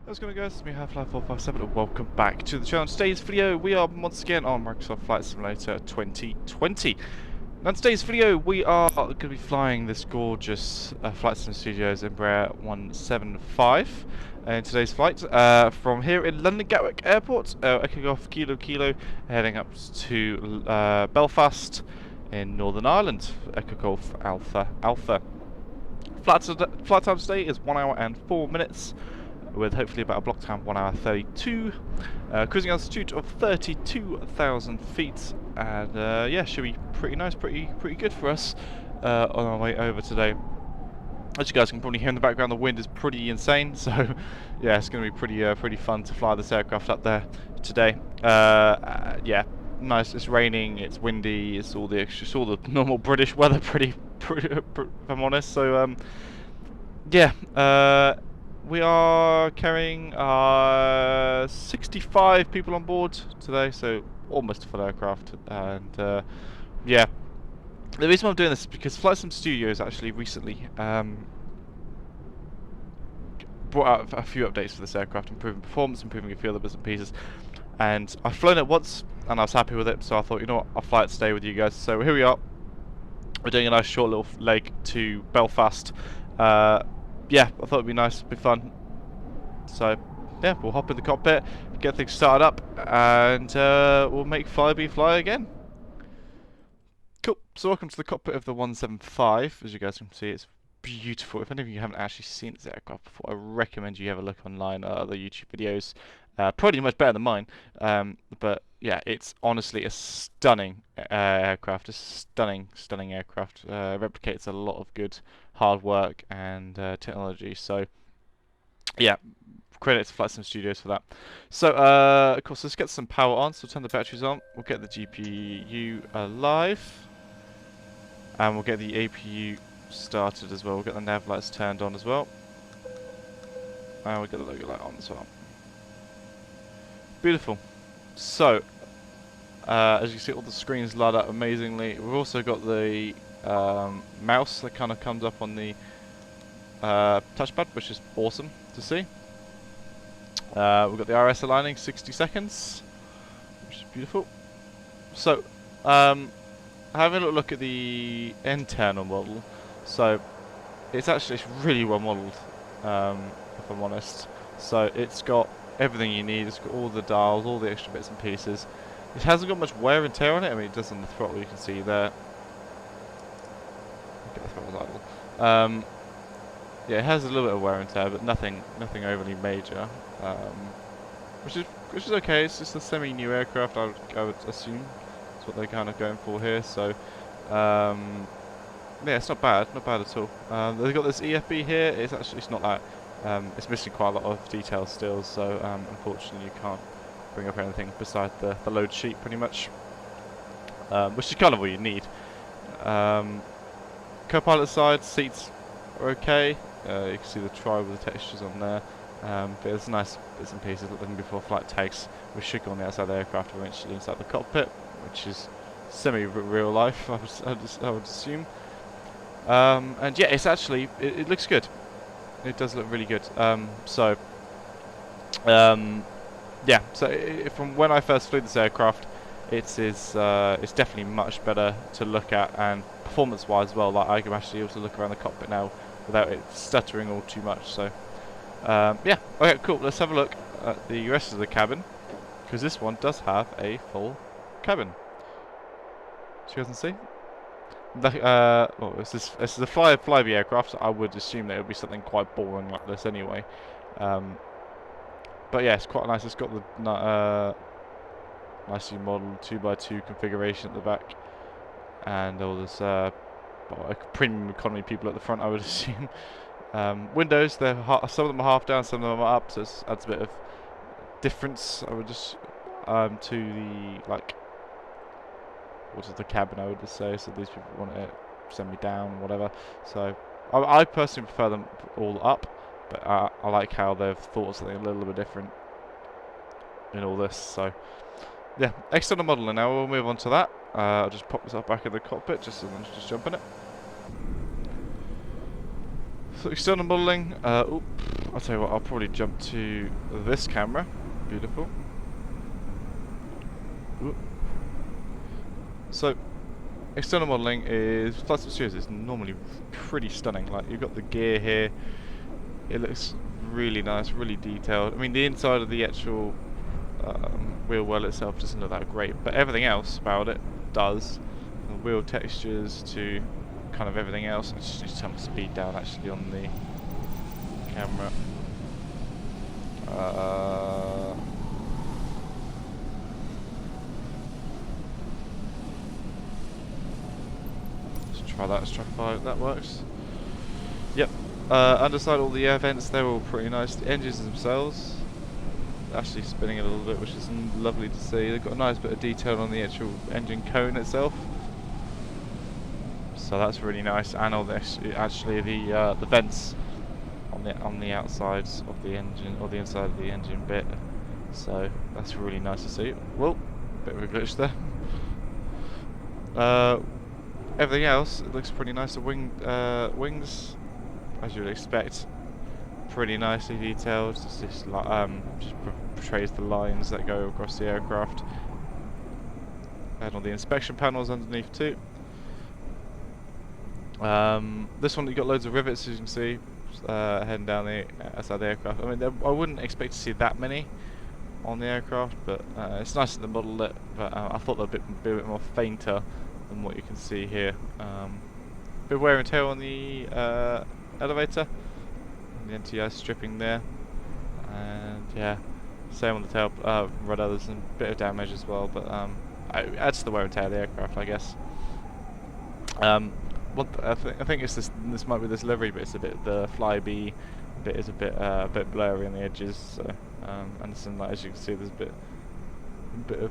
How's it going, guys? It's me, Half-Life 457, and welcome back to the channel. In today's video, we are once again on Microsoft Flight Simulator 2020. Now, in today's video, we are going to be flying this gorgeous Flight Sim Studios Embraer 175 in today's flight from here in London Gatwick Airport, Egkk-Egaa Kilo, heading up to Belfast in Northern Ireland, Egkk-Egaa Alpha. Flight time today is 1 hour and 4 minutes. With hopefully about a block time 1 hour 32, cruising altitude of 32,000 feet, and yeah, should be pretty nice, pretty good for us on our way over today. As you guys can probably hear in the background, the wind is pretty insane, so yeah, it's going to be pretty fun to fly this aircraft up there today. Yeah, nice. It's raining, it's windy, it's all the normal British weather, pretty if I'm honest. So yeah. We are carrying 65 people on board today, so almost a full aircraft. And yeah, the reason why I'm doing this is because Flight Sim Studios actually recently brought out a few updates for this aircraft, improving performance, improving a few other bits and pieces. And I've flown it once, and I was happy with it, so I thought, you know what, I'll fly it today with you guys. So here we are. We're doing a nice short little leg to Belfast. Yeah, I thought it'd be nice, it'd be fun. So, yeah, we'll hop in the cockpit, get things started up, and we'll make Flyby fly again. Cool. So welcome to the cockpit of the 175. As you guys can see, it's beautiful. If any of you haven't actually seen this aircraft before, I recommend you have a look online at other YouTube videos. Probably much better than mine. But yeah, it's honestly a stunning aircraft. A stunning aircraft. Replicates a lot of good hard work and technology. So yeah, credit to Flight Sim Studios for that. So of course, let's get some power on. So we'll turn the batteries on. We'll get the GPU alive, and we'll get the APU started as well. We'll get the nav lights turned on as well, and we'll get the logo light on as well. Beautiful. So, as you see, all the screens light up amazingly. We've also got the mouse that kind of comes up on the touchpad, which is awesome to see. We've got the RS aligning, 60 seconds, which is beautiful. So, having a little look at the internal model. So, it's really well modelled, if I'm honest. So, it's got everything you need. It's got all the dials, all the extra bits and pieces. It hasn't got much wear and tear on it. I mean, it does on the throttle, you can see there. Okay, the throttle's idle. Yeah, it has a little bit of wear and tear, but nothing overly major. Which is okay. It's just a semi-new aircraft, I would assume. That's what they're kind of going for here. So, yeah, it's not bad at all. They've got this EFB here. It's not that. It's missing quite a lot of details still, so unfortunately you can't bring up anything beside the load sheet pretty much, which is kind of all you need. Co-pilot side, seats are okay. You can see the tri with the textures on there, but there's nice bits and pieces looking before flight tags. We should go on the outside of the aircraft eventually inside the cockpit, which is semi-real life, I would assume. And yeah, it's actually, it looks good. It does look really good. So yeah. So from when I first flew this aircraft, it's definitely much better to look at, and performance-wise as well. Like, I can actually also look around the cockpit now without it stuttering all too much. So yeah. Okay, cool. Let's have a look at the rest of the cabin, because this one does have a full cabin. So you guys can see. Well, this is a Flyby aircraft, so I would assume that it would be something quite boring like this anyway. But yeah, it's quite nice. It's got the nicely modelled 2x2 configuration at the back, and all this premium economy people at the front, I would assume. Windows, some of them are half down, some of them are up, so it adds a bit of difference. I would just to the what is the cabin, I would just say. So these people want it semi-down, whatever. So I personally prefer them all up, but I like how they've thought something a little bit different in all this. So yeah, external modelling. Now we'll move on to that. I'll just pop this up back in the cockpit, just jump in it. So external modelling. I'll tell you what, I'll probably jump to this camera. Beautiful. Ooh. So, external modelling is Flight Series is normally pretty stunning. Like, you've got the gear here. It looks really nice, really detailed. I mean, the inside of the actual wheel well itself doesn't look that great, but everything else about it does. The wheel textures to kind of everything else. I just need to turn the speed down actually on the camera. Let's try that. Let's try that works. Yep. Underside, all the air vents, they're all pretty nice. The engines themselves actually spinning a little bit, which is lovely to see. They've got a nice bit of detail on the actual engine cone itself, so that's really nice. And all the actually the vents on the outsides of the engine, or the inside of the engine bit, so that's really nice to see. Well, bit of a glitch there. Everything else, it looks pretty nice. The wings, as you would expect, pretty nicely detailed. Just portrays the lines that go across the aircraft, and all the inspection panels underneath too. This one, you've got loads of rivets, as you can see, heading down the outside the aircraft. I mean, I wouldn't expect to see that many on the aircraft, but it's nice that they modelled it. But I thought they'd be a bit more fainter than what you can see here. Bit of wear and tear on the elevator, and the NTI stripping there, and yeah, same on the tail rudder. There's a bit of damage as well, but it adds to the wear and tear of the aircraft, I guess. I think it's this might be this livery, but it's a bit, the flyby bit is a bit blurry on the edges. So and some, like, as you can see, there's a bit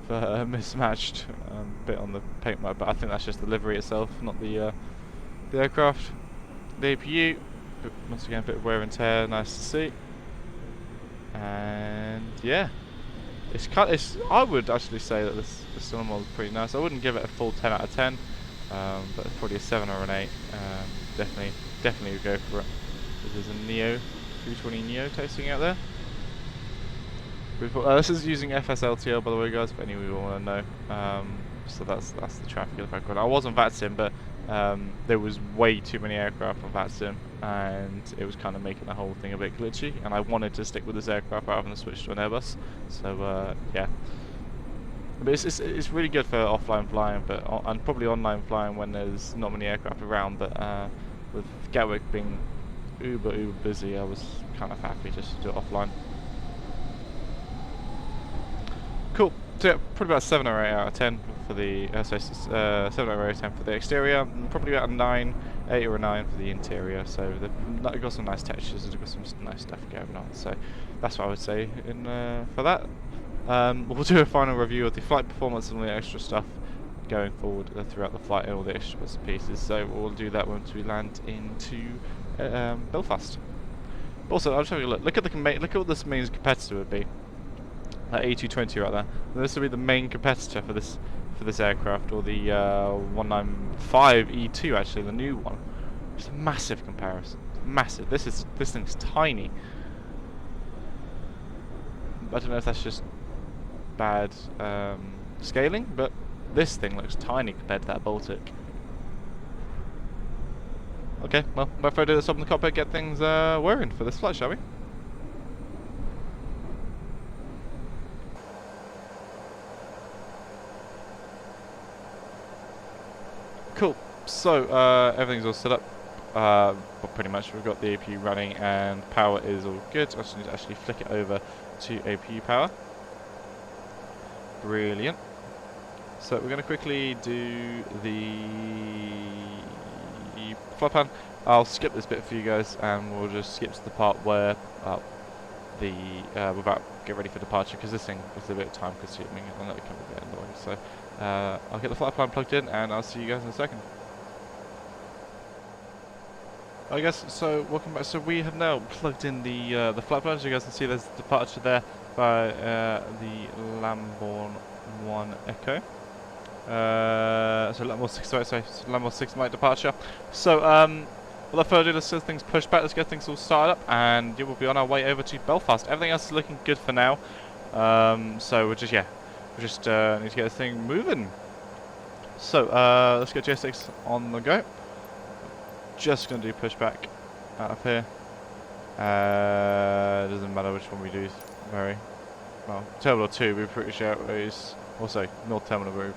of mismatched bit on the paint mode, but I think that's just the livery itself, not the aircraft. The APU, once again, a bit of wear and tear, nice to see. And yeah, I would actually say that this cinema is pretty nice. I wouldn't give it a full 10 out of 10, but probably a 7 or an 8. Definitely would go for it. This is a Neo 320 Neo tasting out there. This is using FSLTL, by the way, guys, if any of you want to know. So that's the traffic in the background. I was on Vatsim, but there was way too many aircraft on Vatsim, and it was kind of making the whole thing a bit glitchy. And I wanted to stick with this aircraft rather than switch to an Airbus. So yeah, but it's really good for offline flying, but and probably online flying when there's not many aircraft around. But with Gatwick being uber busy, I was kind of happy just to do it offline. Cool. So yeah, probably about 7 or 8 out of 10 for the 7 or 8 out of 10 for the exterior, and probably about a 9, 8 or a 9 for the interior. So they've got some nice textures, they've got some nice stuff going on. So that's what I would say for that. We'll do a final review of the flight performance and all the extra stuff going forward throughout the flight, and all the extra bits and pieces. So we'll do that once we land into Belfast. Also, I'll just have a look at what this main competitor would be. That A220 right there. This will be the main competitor for this aircraft, or the 195 E2, actually, the new one. It's a massive comparison. Massive. This thing's tiny. I don't know if that's just bad scaling, but this thing looks tiny compared to that Baltic. Okay, well, if I do this up in the cockpit, get things whirring for this flight, shall we? Cool. So everything's all set up. Well, pretty much we've got the APU running and power is all good. I just need to actually flick it over to APU power. Brilliant. So we're going to quickly do the flight plan. I'll skip this bit for you guys, and we'll just skip to the part where we're about to get ready for departure, because this thing is a bit time consuming and it can be a bit annoying. So I'll get the flight plan plugged in, and I'll see you guys in a second. I guess so. Welcome back. So we have now plugged in the flight plan. As you guys can see, there's departure there by the Lamborn 1 Echo. So Lamborn 6, sorry, Lamborn 6 might departure. So without further ado, let's get things pushed back, let's get things all started up, and yeah, we'll be on our way over to Belfast. Everything else is looking good for now. So we're just need to get this thing moving. So let's get J6 on the go. Just going to do pushback out of here. Doesn't matter which one we do. Very well. Terminal 2 we British Airways. Also North Terminal Group.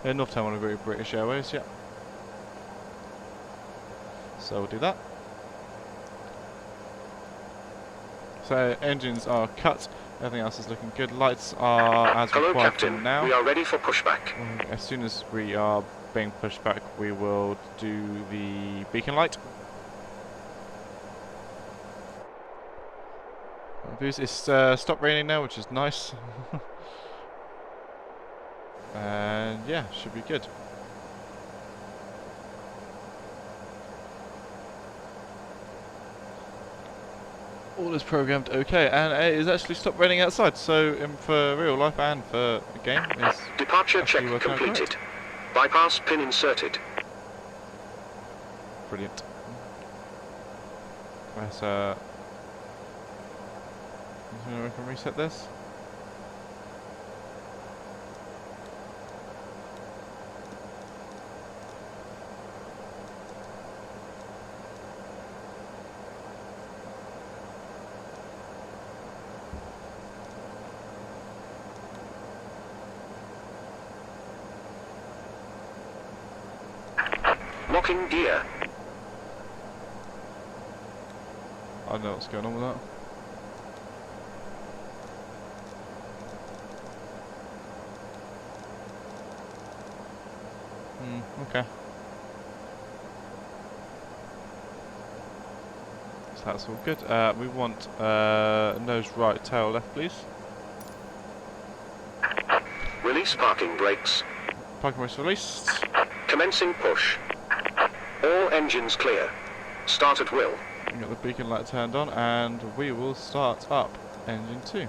Yeah, North Terminal Group British Airways. Yeah. So we'll do that. So engines are cut. Everything else is looking good. Lights are as Hello, required Captain. for now. We are ready for pushback. As soon as we are being pushed back, we will do the beacon light. It's stopped raining now, which is nice. And yeah, should be good. All is programmed okay, and it is actually stopped raining outside, so for real life and for the game, is departure check completed. Bypass pin inserted. Brilliant. Let's we can reset this. Locking gear. I don't know what's going on with that. Okay. So that's all good. We want nose right, tail left, please. Release parking brakes. Parking brakes released. Commencing push. All engines clear. Start at will. Got the beacon light turned on, and we will start up engine 2.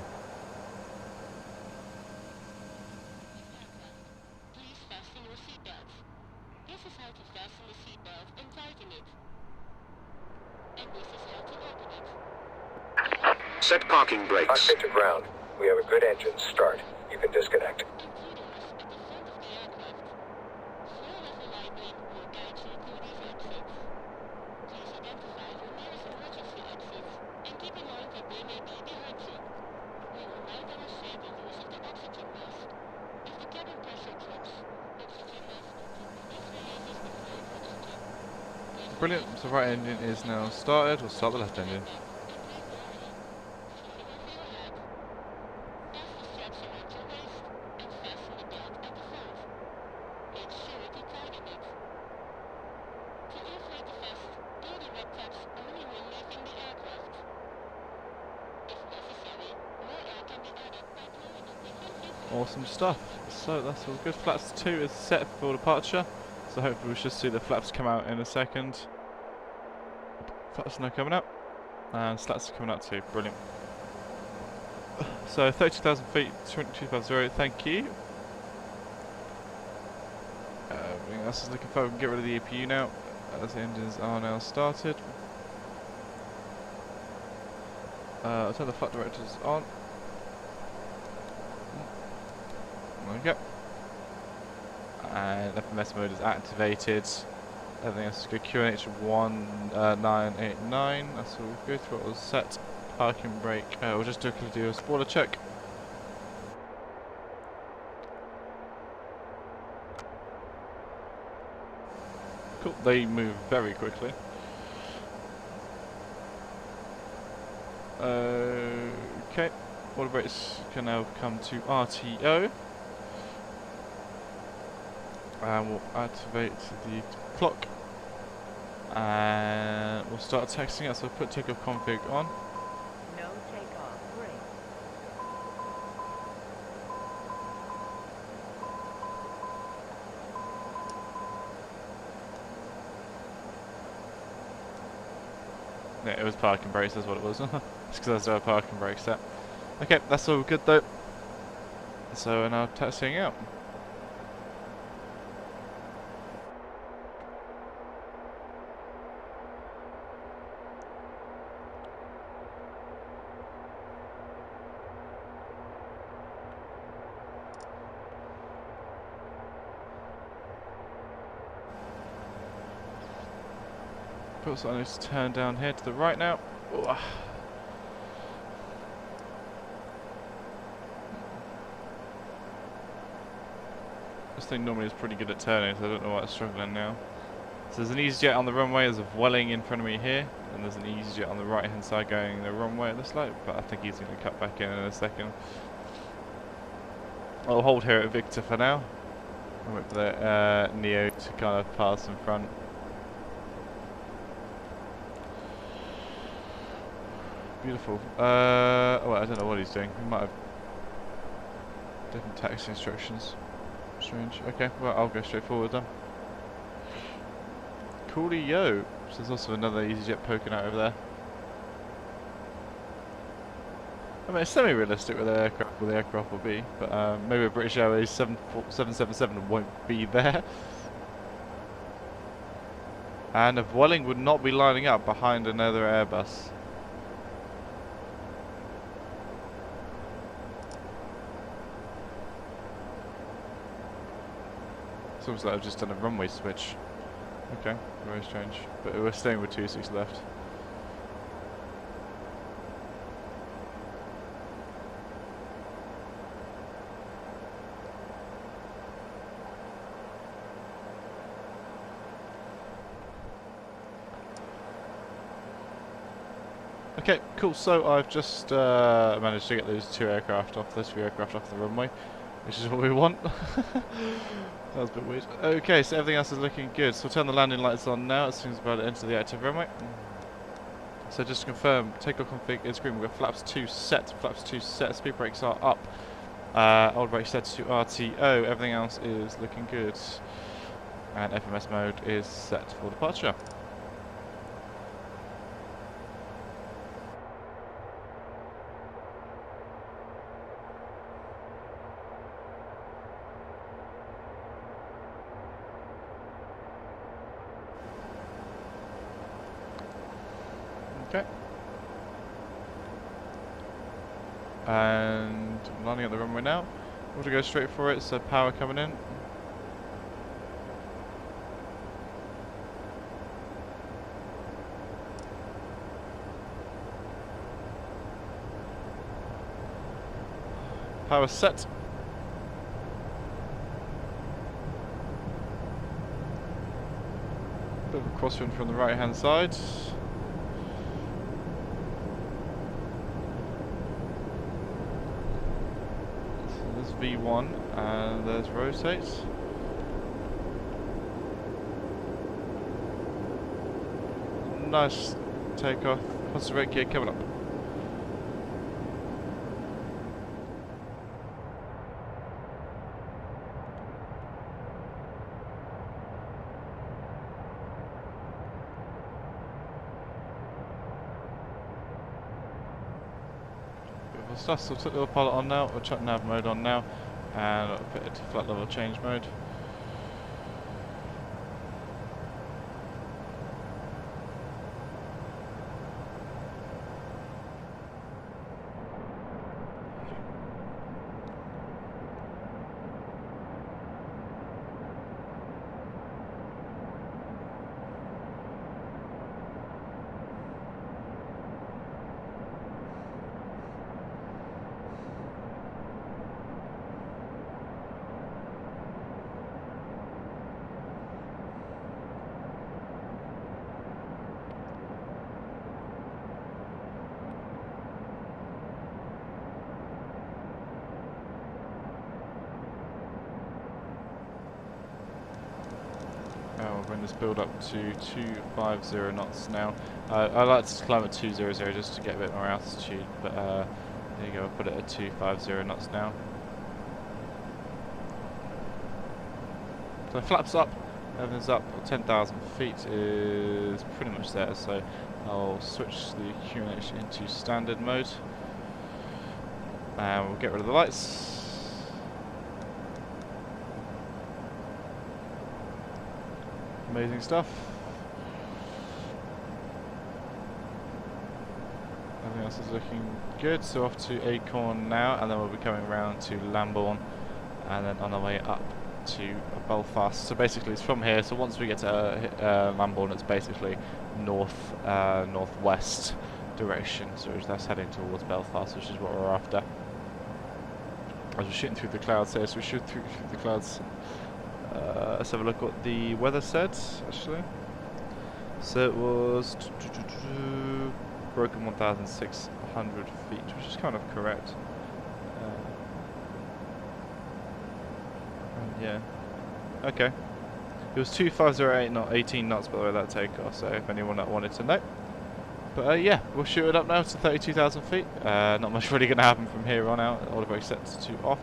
Set parking brakes. Cockpit to ground. We have a good engine. Start. You can disconnect. Brilliant. So right engine is now started. We'll start the left engine. Awesome stuff. So that's all good. Flaps 2 is set for departure. So hopefully we should see the flaps come out in a second. Flaps are now coming out. And slats are coming out too. Brilliant. So 32,000 feet, 2250, thank you. Everything else is looking fine. We can get rid of the EPU now, as the engines are now started. I'll turn the flight directors on. There we go. And FMS mode is activated. Everything else is good. QNH 1989. That's all good. Throttle set. Parking brake. We'll just do a spoiler check. Cool. They move very quickly. Okay. Water brakes can now come to RTO. And we'll activate the clock. And we'll start texting it. So we'll put takeoff config on. No takeoff. Great. Yeah, it was parking brakes, that's what it was. It's because I still have parking brakes set. Okay, that's all good though. So we're now testing out. So I need to turn down here to the right now. Ooh. This thing normally is pretty good at turning, so I don't know why it's struggling now. So there's an EasyJet on the runway, there's a Vueling in front of me here, and there's an EasyJet on the right hand side going the wrong way it looks like, but I think he's going to cut back in a second. I'll hold here at Victor for now. I'll wait for the Neo to kind of pass in front. Beautiful. Well, I don't know what he's doing. He might have different taxi instructions. Strange. Okay, well, I'll go straight forward then. Coolio. So there's also another EasyJet poking out over there. I mean, it's semi-realistic with the aircraft will be, but maybe a British Airways 777 won't be there. And a Vueling would not be lining up behind another Airbus. It's almost like I've just done a runway switch. Okay, very strange. But we're staying with 26 left. Okay, cool. So I've just managed to get those two aircraft off, those few aircraft off the runway, which is what we want. That was a bit weird. Okay, so everything else is looking good. So we'll turn the landing lights on now as soon as we're about to enter the active runway. So just to confirm, takeoff config is green. We've got flaps 2 set, speed brakes are up. Old brakes set to RTO, everything else is looking good. And FMS mode is set for departure. Okay. And I'm landing at the runway now. We'll go straight for it, so power coming in. Power set. Bit of a crosswind from the right hand side. V1 and there's rotate. Nice takeoff. What's the rate gear coming up? Stuff, so we'll put the autopilot on now, we'll chuck nav mode on now, and I'll put it to flight level change mode. We'll bring this build up to 250 knots now. I like to climb at 200 just to get a bit more altitude, but there you go, I'll put it at 250 knots now. So flaps up, everything's up, 10,000 feet is pretty much there, so I'll switch the accumulation into standard mode. And we'll get rid of the lights. Amazing stuff. Everything else is looking good, so off to Acorn now, and then we'll be coming around to Lambourne, and then on our way up to Belfast. So basically it's from here, so once we get to Lambourne, it's basically northwest direction, so that's heading towards Belfast, which is what we're after. As we're shooting through the clouds here, so we shoot through the clouds. Let's have a look what the weather said, actually. So it was broken 1,600 feet, which is kind of correct. Yeah. Okay. It was 2508, not 18 knots, by the way, that takeoff, so if anyone that wanted to know. But yeah, we'll shoot it up now to 32,000 feet. Not much really going to happen from here on out. All very set to off.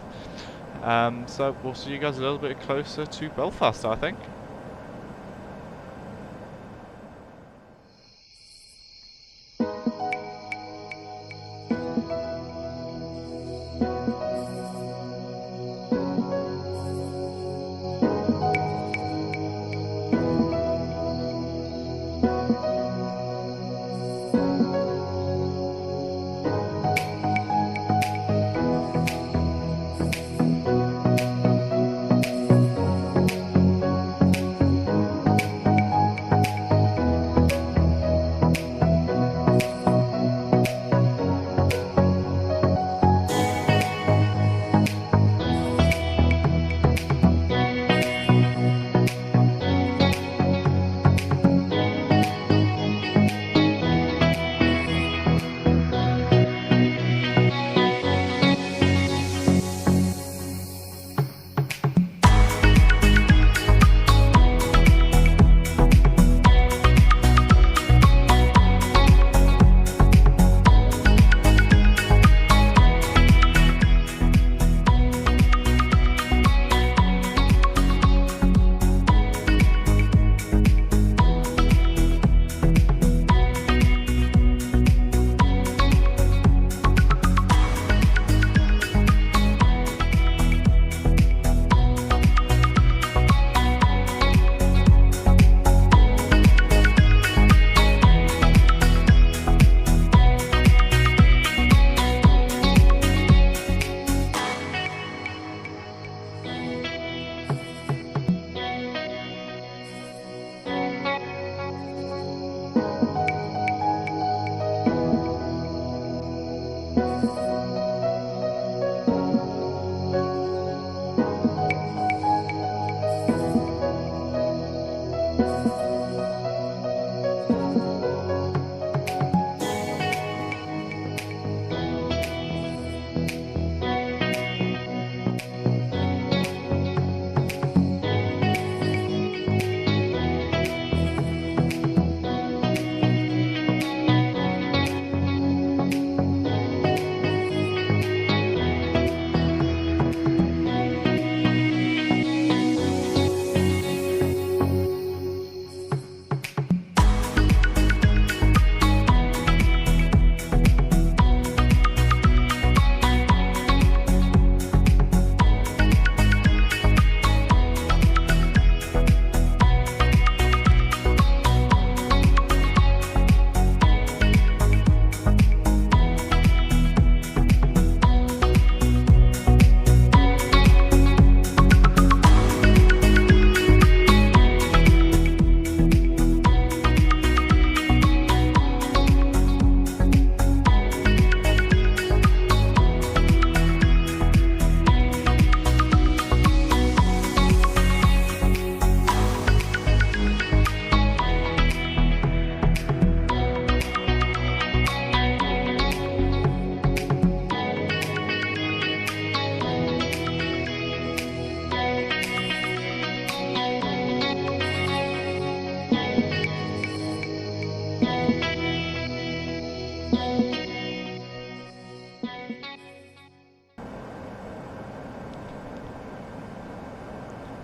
So we'll see you guys a little bit closer to Belfast, I think.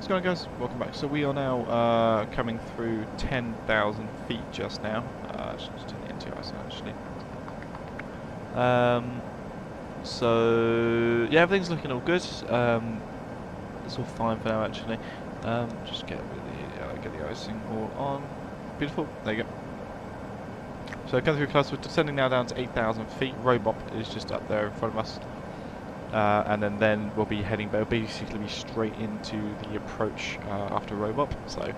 What's going on, guys? Welcome back. So we are now coming through 10,000 feet just now. Just turn the NTIs on, actually. So yeah, everything's looking all good. It's all fine for now, actually. Just get the icing all on. Beautiful. There you go. So coming through close, we're descending now down to 8,000 feet. Robop is just up there in front of us. And then we'll be heading, basically be straight into the approach after Robop. So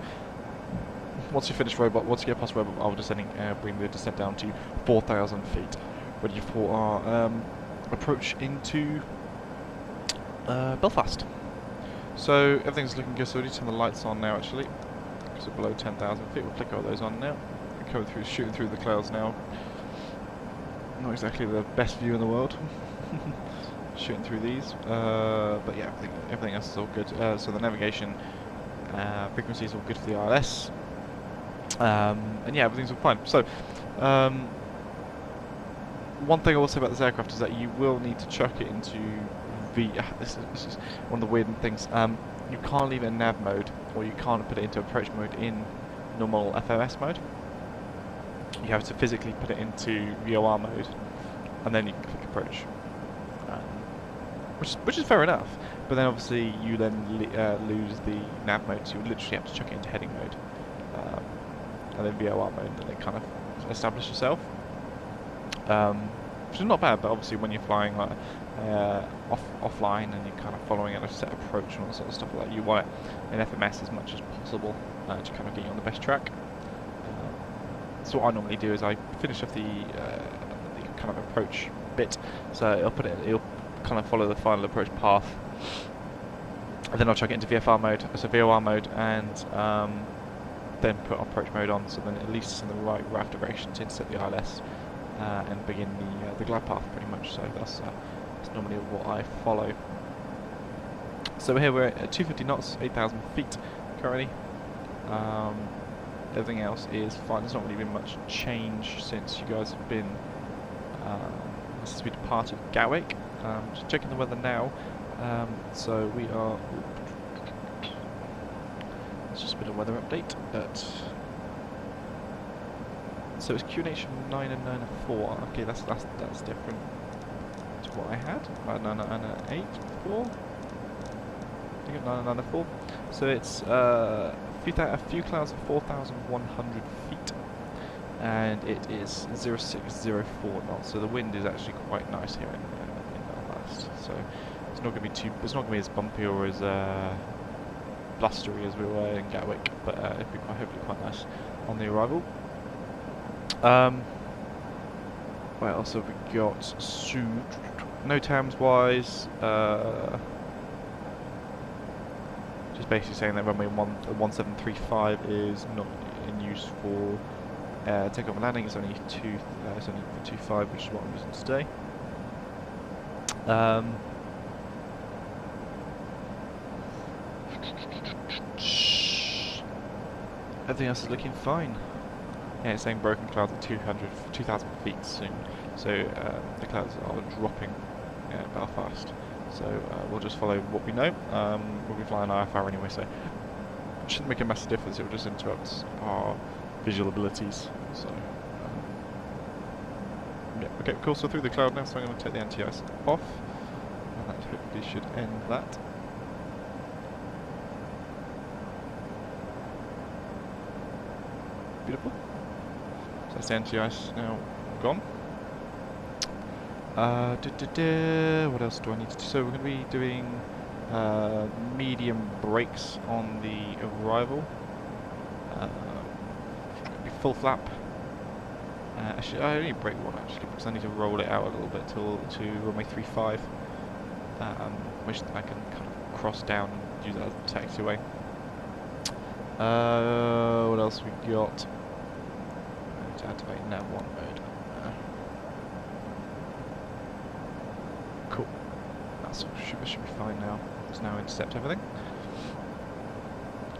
once you get past robot, I'll descending, bring the descent down to 4,000 feet, ready for our approach into Belfast. So everything's looking good. So we need to turn the lights on now, actually. So below 10,000 feet, we'll flick all those on now. We're coming through, shooting through the clouds now. Not exactly the best view in the world. Shooting through these, but yeah, everything else is all good. So the navigation frequency is all good for the ILS, and yeah, everything's all fine. So one thing I will say about this aircraft is that you will need to chuck it into this is one of the weird things. You can't leave it in nav mode, or you can't put it into approach mode in normal FOS mode. You have to physically put it into VOR mode, and then you can click approach, which is fair enough. But then obviously you then lose the nav mode, so you literally have to chuck it into heading mode, and then VOR mode, and then kind of establish yourself. Which is not bad, but obviously when you're flying like offline and you're kind of following a set approach and all that sort of stuff like that, you want it in FMS as much as possible to kind of get you on the best track. So what I normally do is I finish off the kind of approach bit, so it'll kind of follow the final approach path, and then I'll chuck it into VFR mode, so VOR mode, and then put approach mode on, so then at least it's in the right direction to intercept the ILS and begin the glide path pretty much. So that's normally what I follow. So here we're at 250 knots, 8,000 feet currently. Everything else is fine. There's not really been much change since you guys have been since we departed Gatwick. Just checking the weather now. So we are. It's just a bit of weather update. So it's QNH 9 and 9 and 4. Okay, that's different to what I had. 9 and 8, 4. I think 9 and 9 and 4. So it's a few clouds at 4,100 feet, and it is 0604 knots. So the wind is actually quite nice here in Belfast. So it's not going to be as bumpy or as blustery as we were in Gatwick, but it'll be hopefully quite nice on the arrival. What else have we got? NOTAMs wise, just basically saying that runway 1735 is not in use for takeoff and landing. It's only it's only for 25, which is what I'm using today. Everything else is looking fine. Yeah, it's saying broken clouds at 2,000 feet soon. So the clouds are dropping at Belfast. So we'll just follow what we know. We'll be flying IFR anyway, so it shouldn't make a massive difference. It will just interrupt our visual abilities. So yeah, okay, cool. So through the cloud now. So I'm going to take the anti-ice off, and that hopefully should end that. Beautiful. So that's the anti-ice now gone. What else do I need to do? So we're going to be doing medium brakes on the arrival. Be full flap. Actually, I only brake one actually because I need to roll it out a little bit to runway 35, which I can kind of cross down and use that as a taxiway. What else we got? To activate nav 1 mode. Cool. That should be fine now. Let's now intercept everything.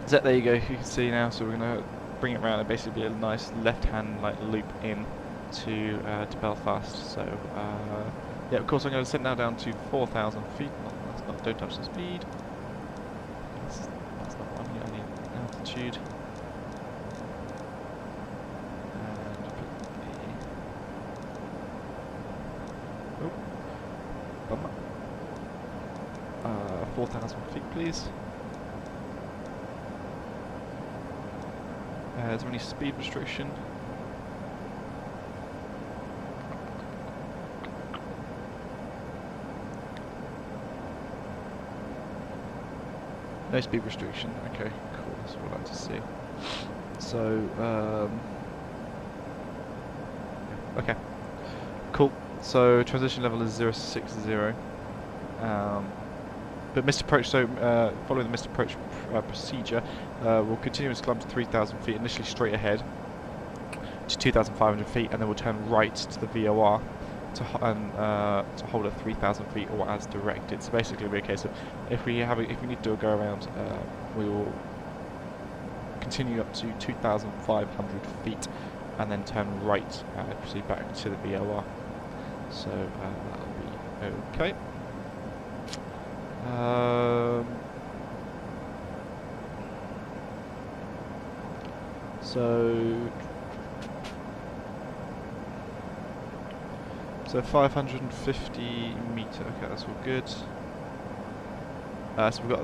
So there you go. You can see now. So we're gonna bring it around and basically a nice left-hand like loop in to Belfast. So yeah, of course I'm going to set now down to 4,000 feet. That's not. Don't touch the speed. That's not what I need. Altitude. And put the 4,000 feet, please. Is there any speed restriction? No speed restriction. Okay, cool. That's what I like to see. So, okay, cool. So transition level is 060. But missed approach, so following the missed approach procedure, we'll continue to climb to 3,000 feet, initially straight ahead to 2,500 feet, and then we'll turn right to the VOR to hold at 3,000 feet or as directed. So basically, it'll be a case of if we need to do a go around, we will continue up to 2,500 feet and then turn right and proceed back to the VOR. So that'll be okay. So 550 meter. Okay, that's all good. So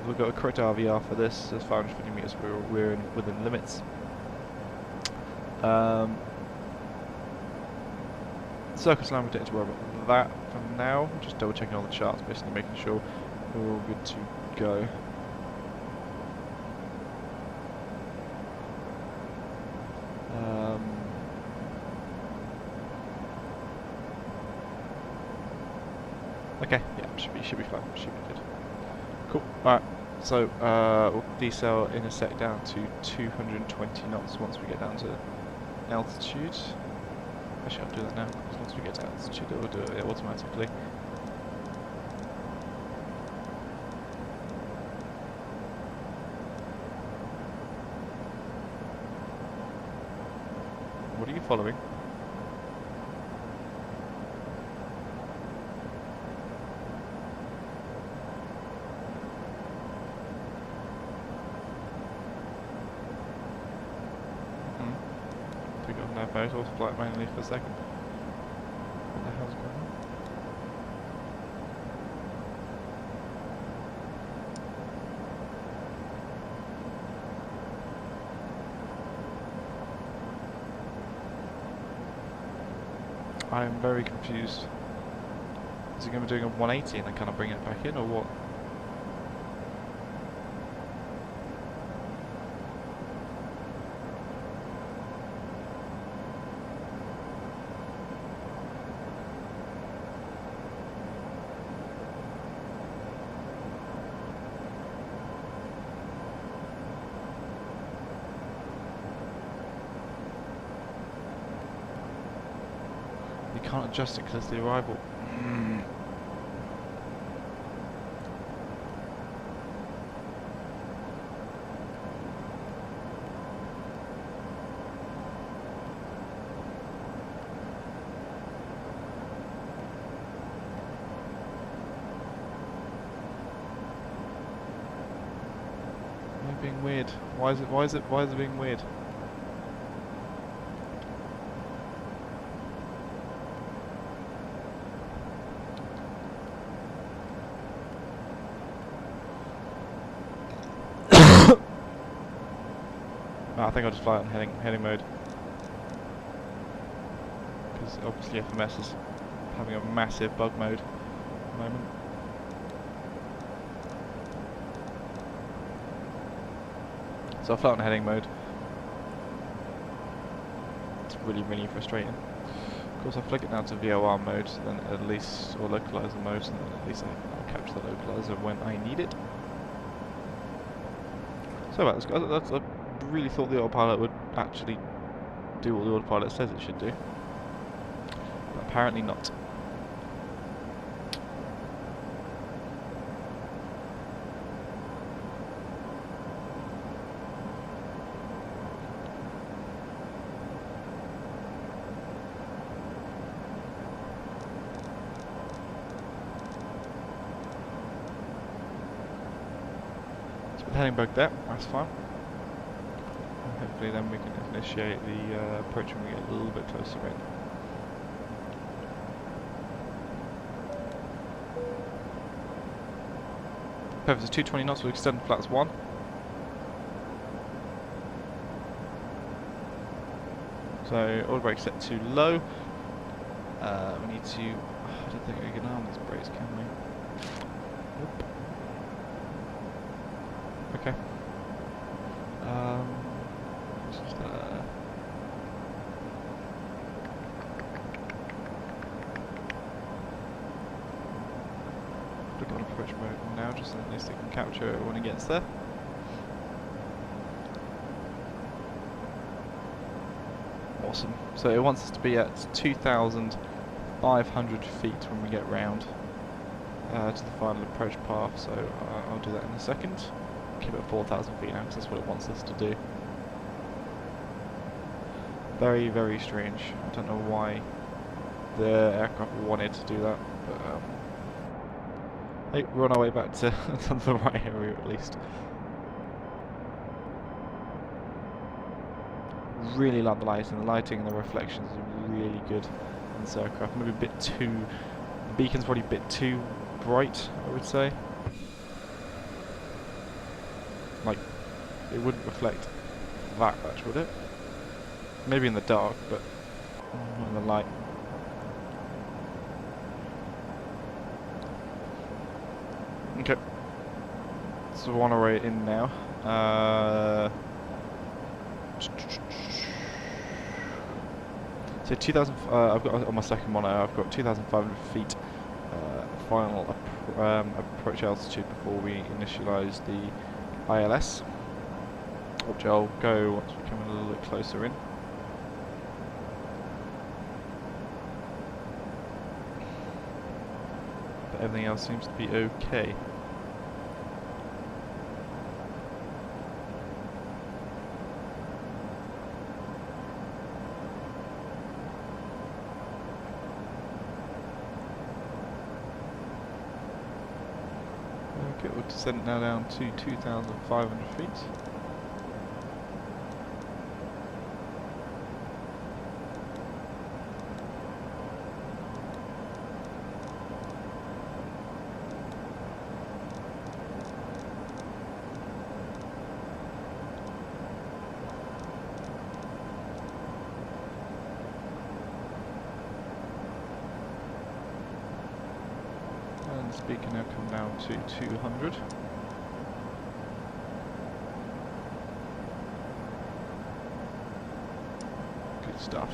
we've got a correct RVR for this. So 550 meters. We're within limits. Circus line, we don't need to worry about that for now. Just double checking all the charts, basically making sure we're all good to go. Okay, yeah, should be fine. Should be good. Cool. Alright, so we'll decel in a sec down to 220 knots once we get down to altitude. Actually, I'll do that now. As once we get to altitude, it will do it automatically. What are you following? Mode or flight manually for a second. What the hell's going on? I am very confused. Is he going to be doing a 180 and then kind of bring it back in, or what? Can't adjust it because it's the arrival. Am I being weird? Why is it being weird? I think I'll just fly it on heading mode, because obviously FMS is having a massive bug mode at the moment. So I'll fly it on heading mode. It's really frustrating. Of course, I'll flick it down to VOR mode, then at least, or localizer mode, and then at least I'll capture the localizer when I need it. So about this, guys. I really thought the autopilot would actually do what the autopilot says it should do, but apparently not. So with heading back there, that's fine. Hopefully then we can initiate the approach when we get a little bit closer in. Perfect, it's 220 knots, we'll extend flaps 1. So auto brake set to low. We need to, I don't think we can arm these brakes, can we? Nope. Okay. Let's just Click on approach mode now, just so at least it can capture it when it gets there. Awesome. So it wants us to be at 2,500 feet when we get round to the final approach path, so I'll do that in a second. Keep it at 4,000 feet now because that's what it wants us to do. Very, very strange. I don't know why the aircraft wanted to do that, but hey, we're on our way back to the right area at least. Really like the lighting and the reflections are really good in this aircraft. Maybe a bit too, the beacon's probably a bit too bright, I would say. Like, it wouldn't reflect that much, would it? Maybe in the dark, but not in the light. Okay, so we're on our way in now. So 2,000. I've got on my second monitor. I've got 2,500 feet final approach altitude before we initialise the ILS, which I'll go once we come a little bit closer in. But everything else seems to be okay. Okay, we'll descend now down to 2,500 feet. And the speed can now come down to 200. Good stuff.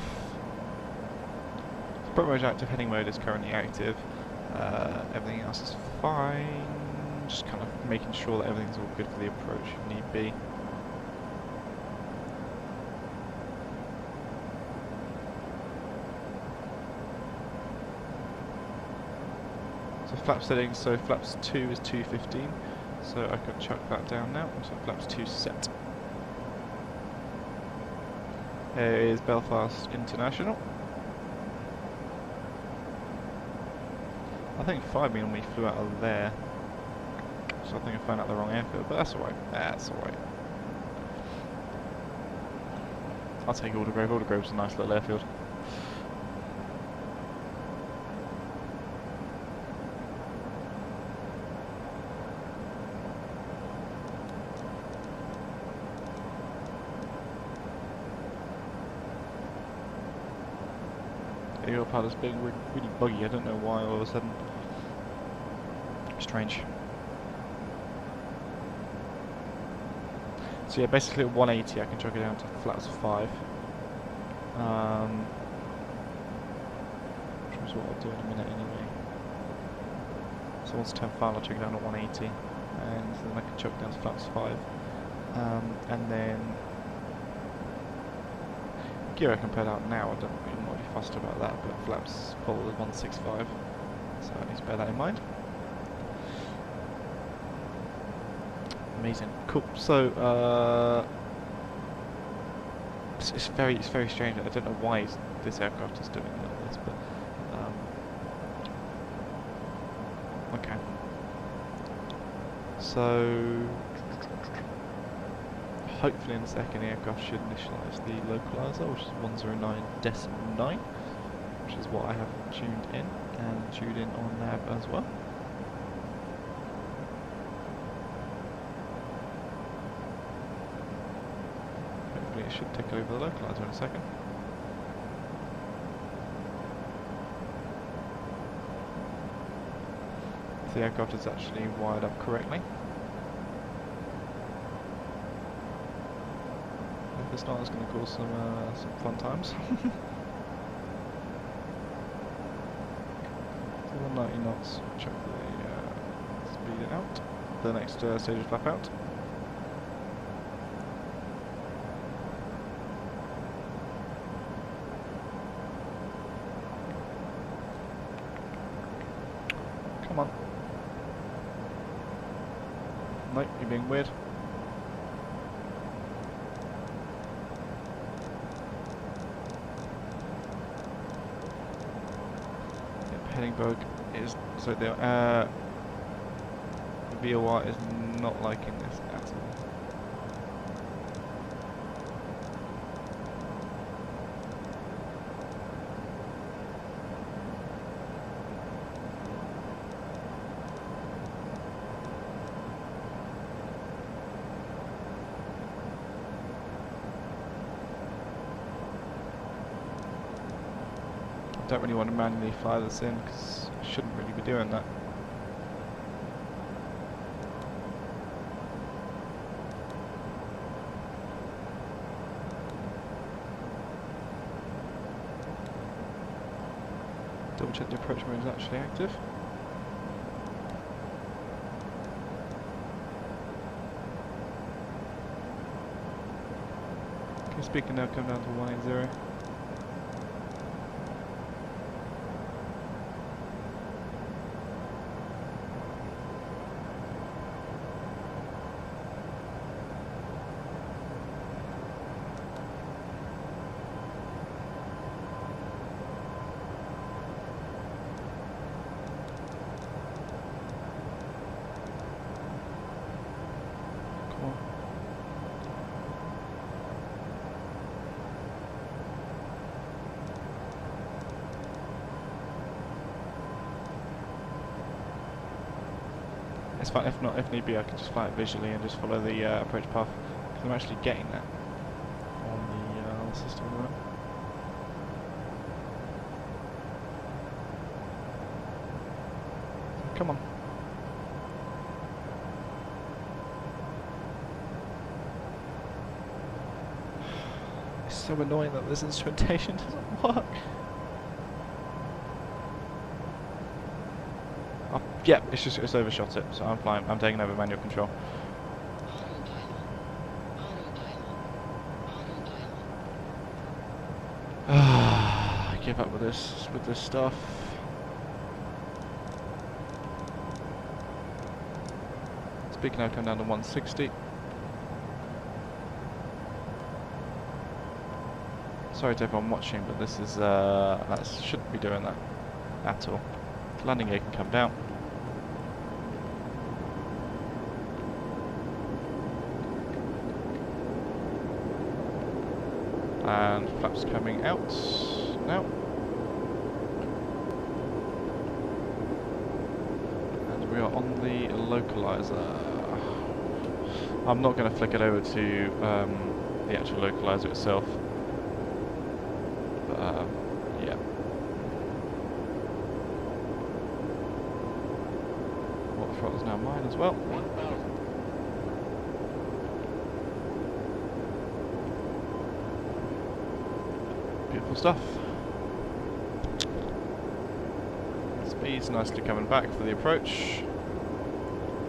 Approach mode active, heading mode is currently active. Everything else is fine. Just kind of making sure that everything's all good for the approach if need be. So flap settings, so flaps 2 is 215, so I can chuck that down now, so flaps 2 set. Here is Belfast International. I think 5 when we flew out of there, so I think I found out the wrong airfield, but that's alright, that's alright. I'll take Aldergrove. Aldergrove's a nice little airfield. The autopilot's being really buggy, I don't know why all of a sudden. Strange. So yeah, basically at 180 I can chuck it down to flaps 5. Which is what I'll do in a minute anyway. So once I turn final I'll chuck it down to 180, and then I can chuck it down to flaps 5. And then gear I can put out now, I'm not really fussed about that, but flaps pull is 165, so I need to bear that in mind. Amazing, cool. So it's very strange. I don't know why this aircraft is doing like this, but okay. So hopefully in a second the aircraft should initialise the localizer, which is 109.9, which is what I have tuned in, and tuned in on nav as well. Hopefully it should take over the localizer in a second. The aircraft is actually wired up correctly. If it's not, it's going to cause some fun times. So 190 knots, check the Read it out. The next stage is flap out. Come on. Nope, you're being weird. Yep, heading bug is so the VOR is not liking this at all. I don't really want to manually fly this in because I shouldn't really be doing that. Double check the approach mode is actually active. Okay, speaker now come down to 180. It's fine, if need be, I can just fly it visually and just follow the approach path, because I'm actually getting that on the system at the moment. Come on. It's so annoying that this instrumentation doesn't work. Yep, it's overshot it, so I'm taking over manual control. I give up with this stuff. Speaker now come down to 160. Sorry to everyone watching, but this is that shouldn't be doing that at all. Landing gear can come down. And flaps coming out now. And we are on the localizer. I'm not going to flick it over to the actual localizer itself. But, yeah. Water throttle is now mine as well. 1,000. Beautiful stuff. Speed's nicely coming back for the approach.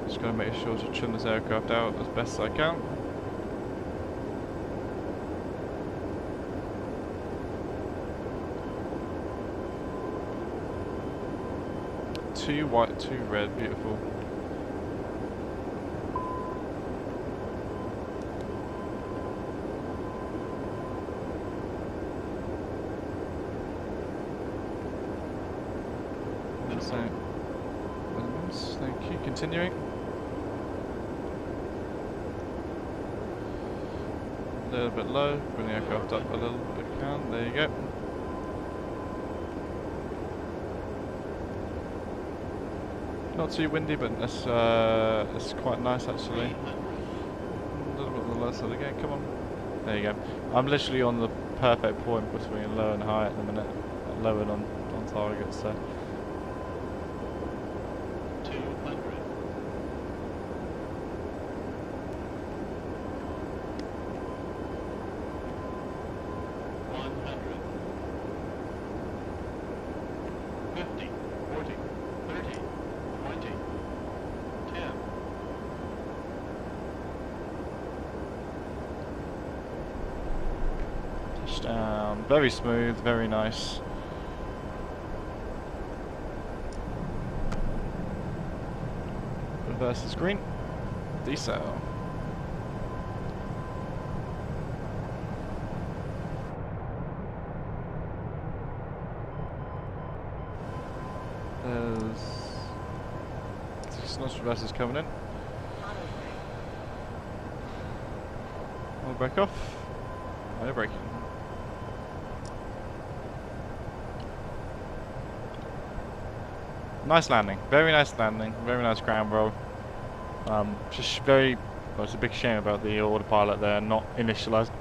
Just going to make sure to trim this aircraft out as best as I can. Two white, two red, beautiful. So, thank you. Continuing. A little bit low, bring the aircraft up a little bit if we can. There you go. Not too windy, but it's quite nice actually. A little bit on the low side again. Come on. There you go. I'm literally on the perfect point between low and high at the minute. Low and on target, so. 200. 100. 50, 40, 30, 20, touchdown. Very smooth, very nice. Versus green. Decel. There's six reverses coming in. We'll break off. No braking. Nice landing. Very nice landing. Very nice ground roll. Just very. Well, it's a big shame about the autopilot there not initialized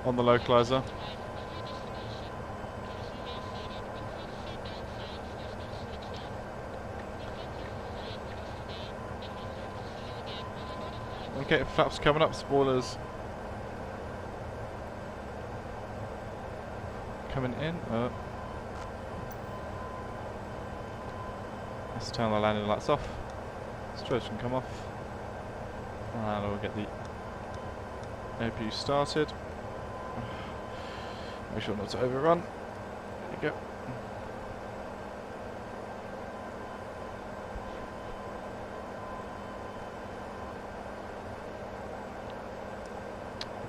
on the localizer. Okay, flaps coming up, spoilers coming in. Let's turn the landing lights off. Strobes can come off. And we'll get the APU started. Make sure not to overrun. There you go.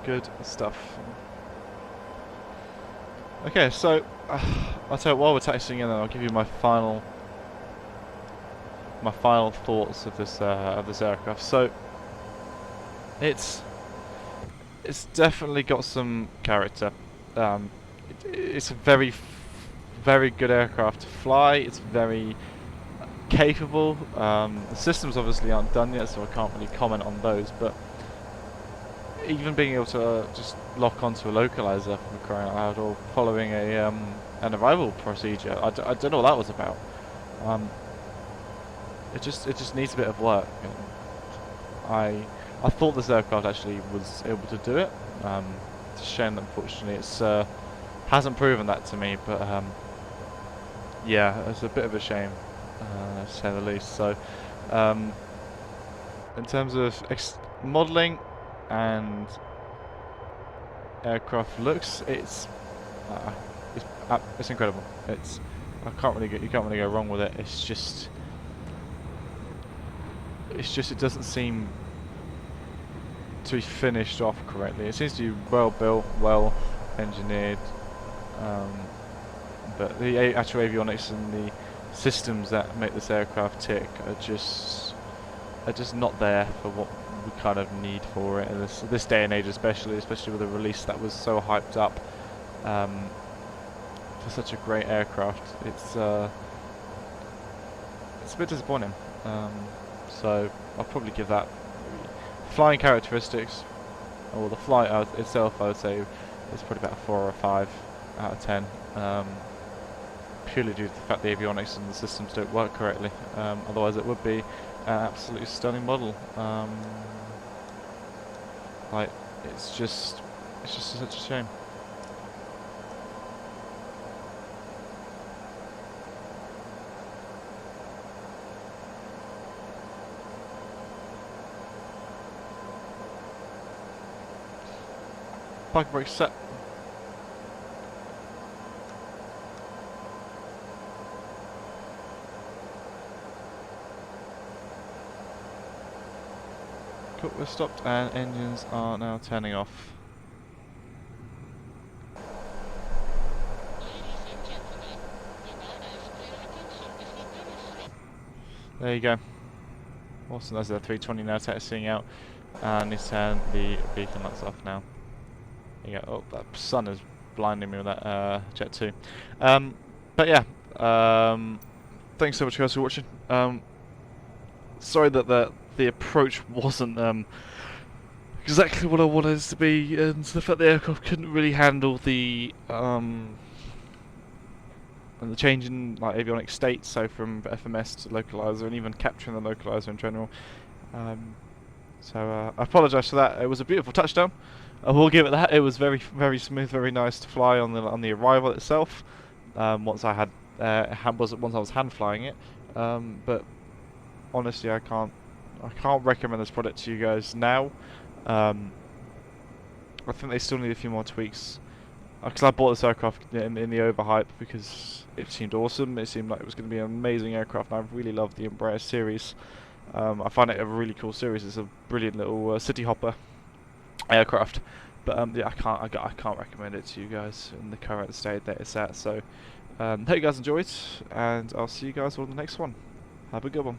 Good stuff. Okay, so I'll tell you while we're taxiing in, then I'll give you my final thoughts of this aircraft. So it's definitely got some character. It's a very good aircraft to fly. It's very capable. The systems obviously aren't done yet, so I can't really comment on those, but even being able to just lock onto a localizer for crying out loud, or following an arrival procedure, I don't know what that was about. It just needs a bit of work. I thought this aircraft actually was able to do it. It's a shame that unfortunately it's hasn't proven that to me, but yeah, it's a bit of a shame, to say the least. So in terms of modelling and aircraft looks, it's incredible. You can't really go wrong with it. It's just it doesn't seem to be finished off correctly. It seems to be well built, well engineered, but the actual avionics and the systems that make this aircraft tick are just not there for what we kind of need for it in this day and age, especially with a release that was so hyped up for such a great aircraft. It's a bit disappointing. So I'll probably give that flying characteristics, or the flight itself, I would say it's probably about a 4 or a 5 out of 10. Purely due to the fact the avionics and the systems don't work correctly. Otherwise, it would be an absolutely stunning model. Like it's just such a shame. Parking brake set. Cool, we're stopped and engines are now turning off. There you go. Awesome, there's the 320 now taxiing out, and let's turn the beacon lights off now. There you go. Oh, that sun is blinding me with that Jet 2. But yeah, thanks so much guys for watching. Sorry that the approach wasn't exactly what I wanted it to be, and the fact the aircraft couldn't really handle the change in like avionic state, so from FMS to localizer, and even capturing the localizer in general. So I apologise for that. It was a beautiful touchdown. I will give it that. It was very smooth, very nice to fly on the arrival itself. Once I was hand flying it, but honestly, I can't recommend this product to you guys now. I think they still need a few more tweaks. Because I bought this aircraft in the overhype because it seemed awesome. It seemed like it was going to be an amazing aircraft, and I really love the Embraer series. I find it a really cool series. It's a brilliant little city hopper aircraft. But yeah, I can't recommend it to you guys in the current state that it's at. So hope you guys enjoyed, and I'll see you guys all in the next one. Have a good one.